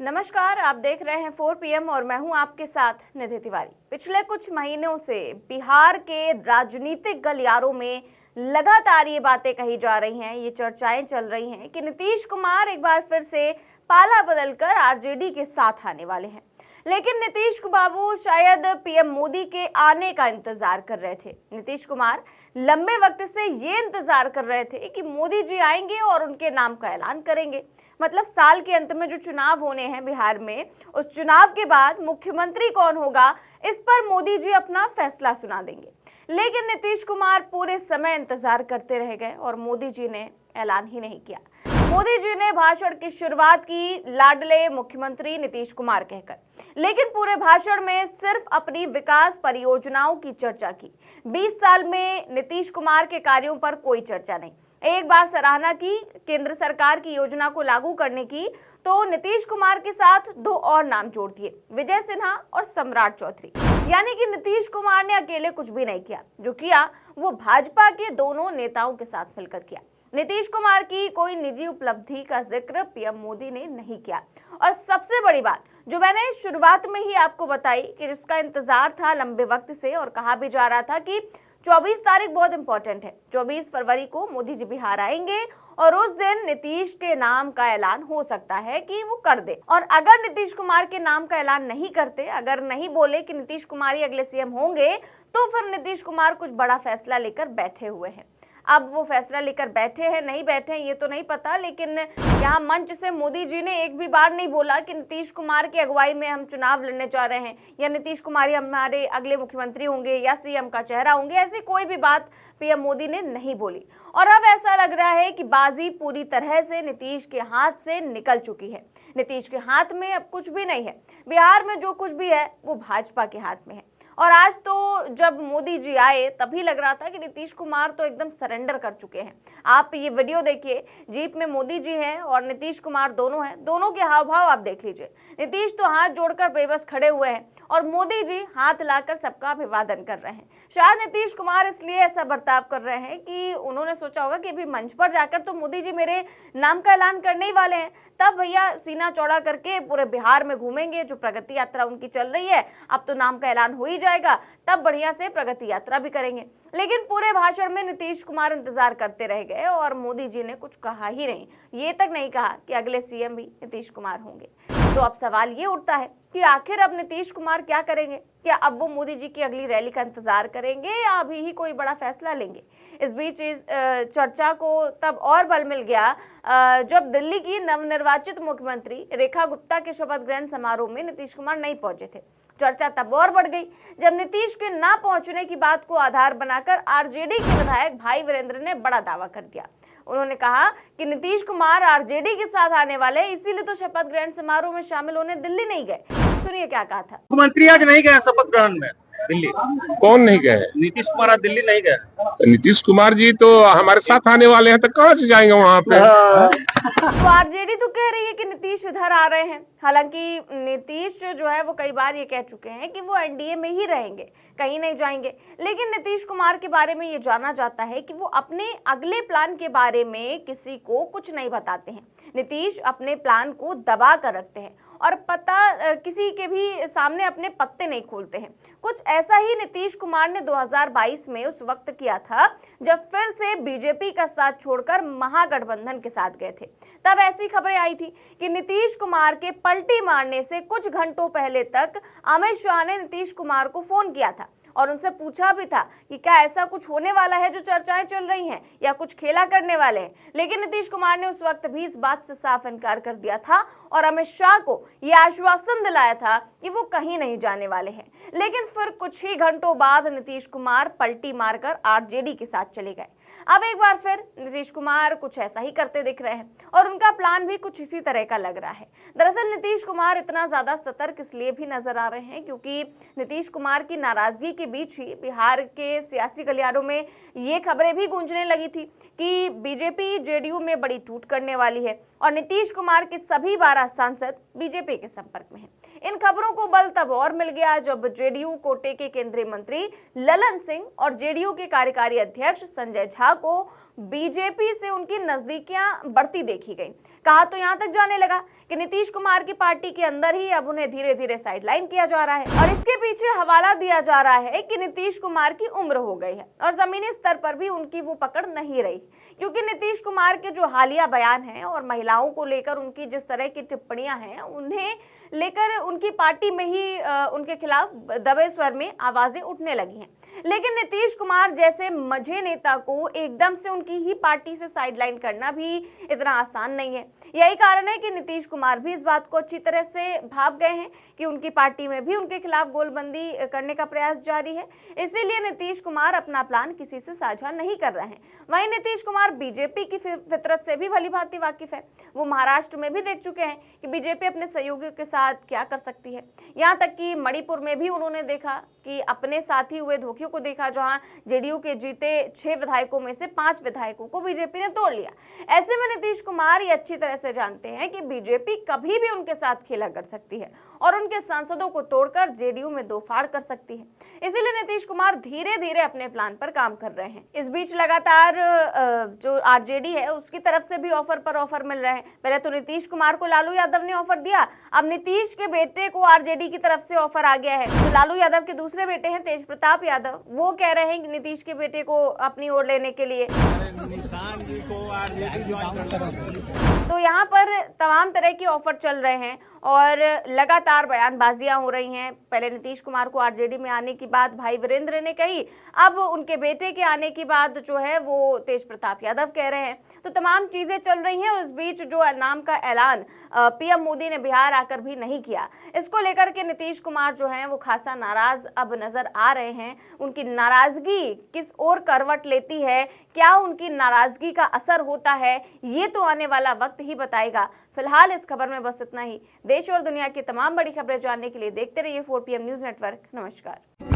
नमस्कार, आप देख रहे हैं 4 PM और मैं हूं आपके साथ निधि तिवारी। पिछले कुछ महीनों से बिहार के राजनीतिक गलियारों में लगातार ये बातें कही जा रही हैं, ये चर्चाएं चल रही हैं कि नीतीश कुमार एक बार फिर से पाला बदलकर आरजेडी के साथ आने वाले हैं। लेकिन नीतीश बाबू शायद पीएम मोदी के आने का इंतजार कर रहे थे। नीतीश कुमार लंबे वक्त से ये इंतजार कर रहे थे कि मोदी जी आएंगे और उनके नाम का ऐलान करेंगे। मतलब साल के अंत में जो चुनाव होने हैं बिहार में, उस चुनाव के बाद मुख्यमंत्री कौन होगा, इस पर मोदी जी अपना फैसला सुना देंगे। लेकिन नीतीश कुमार पूरे समय इंतजार करते रह गए और मोदी जी ने ऐलान ही नहीं किया। मोदी जी ने भाषण की शुरुआत की लाडले मुख्यमंत्री नीतीश कुमार कहकर, लेकिन पूरे भाषण में सिर्फ अपनी विकास परियोजनाओं की चर्चा की। 20 साल में नीतीश कुमार के कार्यों पर कोई चर्चा नहीं। एक बार सराहना की केंद्र सरकार की योजना को लागू करने की, तो नीतीश कुमार के साथ 2 और नाम जोड़ दिए, विजय सिन्हा और सम्राट चौधरी। यानी कि नीतीश कुमार ने अकेले कुछ भी नहीं किया, जो किया वो भाजपा के दोनों नेताओं के साथ मिलकर किया। नीतीश कुमार की कोई निजी उपलब्धि का जिक्र पीएम मोदी ने नहीं किया। और सबसे बड़ी बात जो मैंने शुरुआत में ही आपको बताई कि जिसका इंतजार था लंबे वक्त से और कहा भी जा रहा था कि 24 तारीख बहुत इंपॉर्टेंट है। 24 फरवरी को मोदी जी बिहार आएंगे और उस दिन नीतीश के नाम का ऐलान हो सकता है कि वो कर दे। और अगर नीतीश कुमार के नाम का ऐलान नहीं करते, अगर नहीं बोले कि नीतीश कुमार ही अगले सीएम होंगे, तो फिर नीतीश कुमार कुछ बड़ा फैसला लेकर बैठे हुए हैं। अब वो फैसला लेकर बैठे हैं नहीं बैठे हैं ये तो नहीं पता, लेकिन यहाँ मंच से मोदी जी ने एक भी बार नहीं बोला कि नीतीश कुमार की अगुवाई में हम चुनाव लड़ने जा रहे हैं या नीतीश कुमार ही हमारे अगले मुख्यमंत्री होंगे या सीएम का चेहरा होंगे। ऐसी कोई भी बात पीएम मोदी ने नहीं बोली। और अब ऐसा लग रहा है कि बाजी पूरी तरह से नीतीश के हाथ से निकल चुकी है। नीतीश के हाथ में अब कुछ भी नहीं है। बिहार में जो कुछ भी है वो भाजपा के हाथ में है। और आज तो जब मोदी जी आए तभी लग रहा था कि नीतीश कुमार तो एकदम सरेंडर कर चुके हैं। आप ये वीडियो देखिए, जीप में मोदी जी हैं और नीतीश कुमार दोनों हैं, दोनों के हाव भाव आप देख लीजिए। नीतीश तो हाथ जोड़कर बेबस खड़े हुए हैं और मोदी जी हाथ लाकर सबका अभिवादन कर रहे हैं। शायद नीतीश कुमार इसलिए ऐसा बर्ताव कर रहे हैं कि उन्होंने सोचा होगा कि अभी मंच पर जाकर तो मोदी जी मेरे नाम का ऐलान करने ही वाले हैं, तब भैया सीना चौड़ा करके पूरे बिहार में घूमेंगे। जो प्रगति यात्रा उनकी चल रही है, अब तो नाम का ऐलान हो ही जाएगा, तब बढ़िया से प्रगति यात्रा भी करेंगे। लेकिन पूरे भाषण में नीतीश कुमार इंतजार करते रह गए और मोदी जी ने कुछ कहा ही नहीं। ये तक नहीं कहा कि अगले सीएम भी नीतीश कुमार होंगे। तो अब सवाल ये उठता है कि आखिर अब नीतीश कुमार क्या करेंगे? क्या अब वो मोदी जी की अगली रैली का इंतजार करेंगे या अभी ही कोई बड़ा फैसला लेंगे? इस बीच इस चर्चा को तब और बल मिल गया जब दिल्ली की नवनिर्वाचित मुख्यमंत्री रेखा गुप्ता के शपथ ग्रहण समारोह में नीतीश कुमार नहीं पहुंचे थे। चर्चा तब और बढ़ गई जब नीतीश के ना पहुंचने की बात को आधार बनाकर आरजेडी के विधायक भाई वीरेंद्र ने बड़ा दावा कर दिया। उन्होंने कहा कि नीतीश कुमार आरजेडी के साथ आने वाले हैं, इसीलिए तो शपथ ग्रहण समारोह में शामिल होने दिल्ली नहीं गए। सुनिए क्या कहा था। मुख्यमंत्री आज नहीं गए शपथ ग्रहण में दिल्ली। कौन नहीं गए? नीतीश कुमार आज दिल्ली नहीं गए। तो नीतीश कुमार जी तो हमारे साथ आने वाले हैं, तो कहाँ से जाएंगे वहाँ पे? तो आरजेडी तो कह रही है कि नीतीश इधर आ रहे हैं। हालांकि नीतीश जो है वो कई बार ये कह चुके हैं कि वो एनडीए में ही रहेंगे, कहीं नहीं जाएंगे। लेकिन नीतीश कुमार के बारे में ये जाना जाता है कि वो अपने अगले प्लान के बारे में किसी को कुछ नहीं बताते हैं। नीतीश अपने प्लान को दबा कर रखते हैं और पता किसी के भी सामने अपने पत्ते नहीं खोलते हैं। कुछ ऐसा ही नीतीश कुमार ने 2022 में उस वक्त किया था जब फिर से बीजेपी का साथ छोड़कर महागठबंधन के साथ गए थे। तब ऐसी खबरें आई थी कि नीतीश कुमार के पलटी मारने से कुछ घंटों पहले तक अमित शाह ने नीतीश कुमार को फोन किया था और उनसे पूछा भी था कि क्या ऐसा कुछ होने वाला है जो चर्चाएं चल रही हैं या कुछ खेला करने वाले हैं। लेकिन नीतीश कुमार ने उस वक्त भी इस बात से साफ इनकार कर दिया था और अमित शाह को यह आश्वासन दिलाया था कि वो कहीं नहीं जाने वाले हैं। लेकिन फिर कुछ ही घंटों बाद नीतीश कुमार पलटी मारकर आरजेडी के साथ चले गए। अब एक बार फिर नीतीश कुमार कुछ ऐसा ही करते दिख रहे हैं और उनका प्लान भी कुछ इसी तरह का लग रहा है। दरअसल नीतीश कुमार इतना ज्यादा सतर्क इसलिए भी नजर आ रहे हैं क्योंकि नीतीश कुमार की नाराजगी के बीच ही बिहार के सियासी गलियारों में ये खबरें भी गूंजने लगी थी कि बीजेपी जेडीयू में बड़ी टूट करने वाली है और नीतीश कुमार के सभी 12 सांसद बीजेपी के संपर्क में हैं। इन खबरों को बल तब और मिल गया जब जेडीयू कोटे के केंद्रीय मंत्री ललन सिंह और जेडीयू के कार्यकारी अध्यक्ष संजय झा को बीजेपी से उनकी नजदीकियां बढ़ती देखी गई। कहा तो यहां तक जाने लगा कि नीतीश कुमार की पार्टी के अंदर ही अब उन्हें धीरे धीरे साइडलाइन किया जा रहा है और इसके पीछे हवाला दिया जा रहा है कि नीतीश कुमार की उम्र हो गई है और जमीनी स्तर पर भी उनकी वो पकड़ नहीं रही, क्योंकि नीतीश कुमार के जो हालिया बयान हैं और महिलाओं को लेकर उनकी जिस तरह की टिप्पणियां हैं, उन्हें लेकर उनकी पार्टी में ही उनके खिलाफ दबे स्वर में आवाजें उठने लगी हैं। लेकिन नीतीश कुमार जैसे मझे नेता को एकदम से उनकी ही पार्टी से साइडलाइन करना भी इतना आसान नहीं है। यही कारण है कि नीतीश कुमार भी इस बात को अच्छी तरह से भाप गए हैं कि उनकी पार्टी में भी उनके खिलाफ गोलबंदी करने का प्रयास जारी है। इसीलिए नीतीश कुमार अपना प्लान किसी से साझा नहीं कर रहे हैं। वहीं नीतीश कुमार बीजेपी की फितरत से भी भली भांति वाकिफ है। वो महाराष्ट्र में भी देख चुके हैं कि बीजेपी अपने सहयोगियों के साथ क्या कर सकती है। यहाँ तक कि मणिपुर में भी उन्होंने देखा कि अपने साथी हुए धोखियों को देखा, जहां जेडीयू के जीते 6 विधायकों में से 5 विधायकों को बीजेपी ने तोड़ लिया। ऐसे में नीतीश कुमार ये अच्छी तरह से जानते हैं कि बीजेपी कभी भी उनके साथ खेला कर सकती है और उनके सांसदों को तोड़कर जेडीयू में दो फाड़ कर सकती है। इसीलिए नीतीश कुमार धीरे धीरे अपने प्लान पर काम कर रहे हैं। इस बीच लगातार जो आरजेडी है उसकी तरफ से भी ऑफर पर ऑफर मिल रहे हैं। पहले तो नीतीश कुमार को लालू यादव ने ऑफर दिया, अब नीतीश के बेटे को आरजेडी की तरफ से ऑफर आ गया है। तो लालू यादव के दूसरे बेटे हैं तेज प्रताप यादव, वो कह रहे हैं कि नीतीश के बेटे को अपनी ओर लेने के लिए। तो यहाँ पर तमाम तरह के ऑफर चल रहे हैं और लगातार बयानबाजियां हो रही हैं। पहले नीतीश कुमार को आरजेडी में आने की बात भाई वीरेंद्र ने कही, अब उनके बेटे के आने की बात जो है वो तेज प्रताप यादव कह रहे हैं। तो तमाम चीजें चल रही हैं और इस बीच जो नाम का ऐलान पीएम मोदी ने बिहार आकर भी नहीं किया, इसको लेकर के नीतीश कुमार जो हैं वो खासा नाराज अब नजर आ रहे हैं। उनकी नाराजगी किस ओर करवट लेती है, क्या उनकी नाराजगी का असर होता है, ये तो आने वाला वक्त ही बताएगा। फिलहाल इस खबर में बस इतना ही। देश और दुनिया की तमाम बड़ी खबरें जानने के लिए देखते रहिए 4PM न्यूज़ नेटवर्क। नमस्कार।